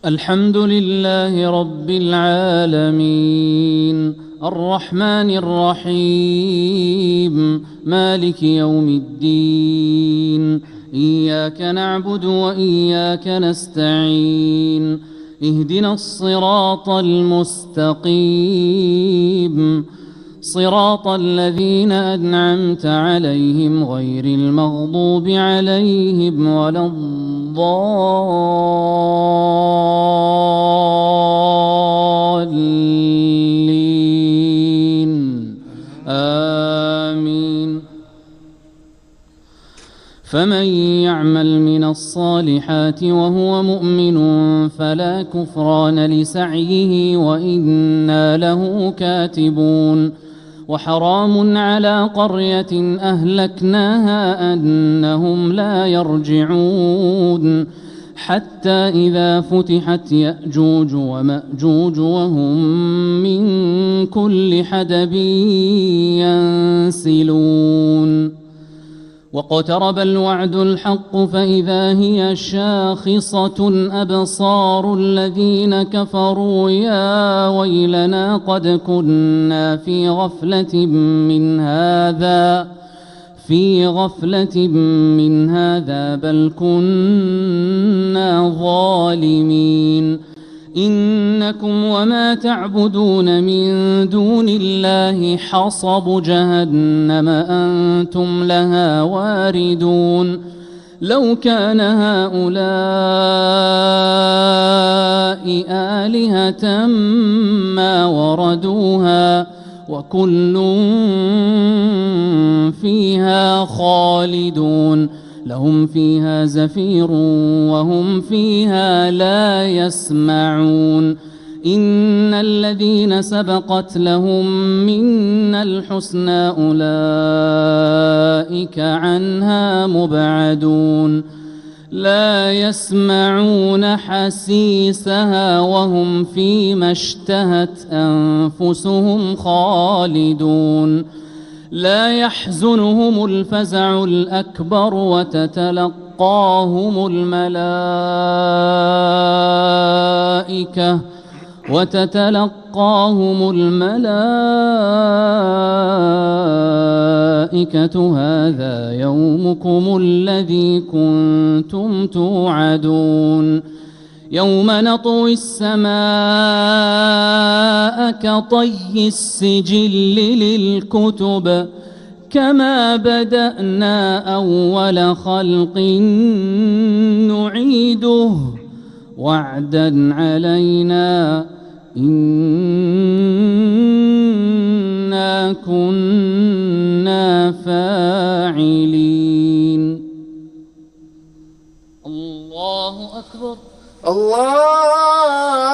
الحمد لله رب العالمين الرحمن الرحيم مالك يوم الدين إياك نعبد وإياك نستعين اهدنا الصراط المستقيم صراط الذين أنعمت عليهم غير المغضوب عليهم ولا الضالين آمين. فمن يعمل من الصالحات وهو مؤمن فلا كفران لسعيه وإنا له كاتبون. وحرام على قرية أهلكناها أنهم لا يرجعون حتى إذا فتحت يأجوج ومأجوج وهم من كل حدب ينسلون. واقترب الوعد الحق فإذا هي شاخصة أبصار الذين كفروا يا ويلنا قد كنا في غفلة من هذا بل كنا ظالمين. إنكم وما تعبدون من دون الله حصب جهنم أنتم لها واردون. لو كان هؤلاء آلهة ما وردوها وكل فيها خالدون. لهم فيها زفير وهم فيها لا يسمعون. إن الذين سبقت لهم منا الحسنى أولئك عنها مبعدون. لا يسمعون حسيسها وهم فيما اشتهت أنفسهم خالدون. لا يحزنهم الفزع الأكبر وتتلقاهم الملائكة هذا يومكم الذي كنتم توعدون. يوم نطوي السماء كطي السجل للكتب كما بدأنا أول خلق نعيده وعدا علينا إنا كنا فاعلين. الله أكبر. الله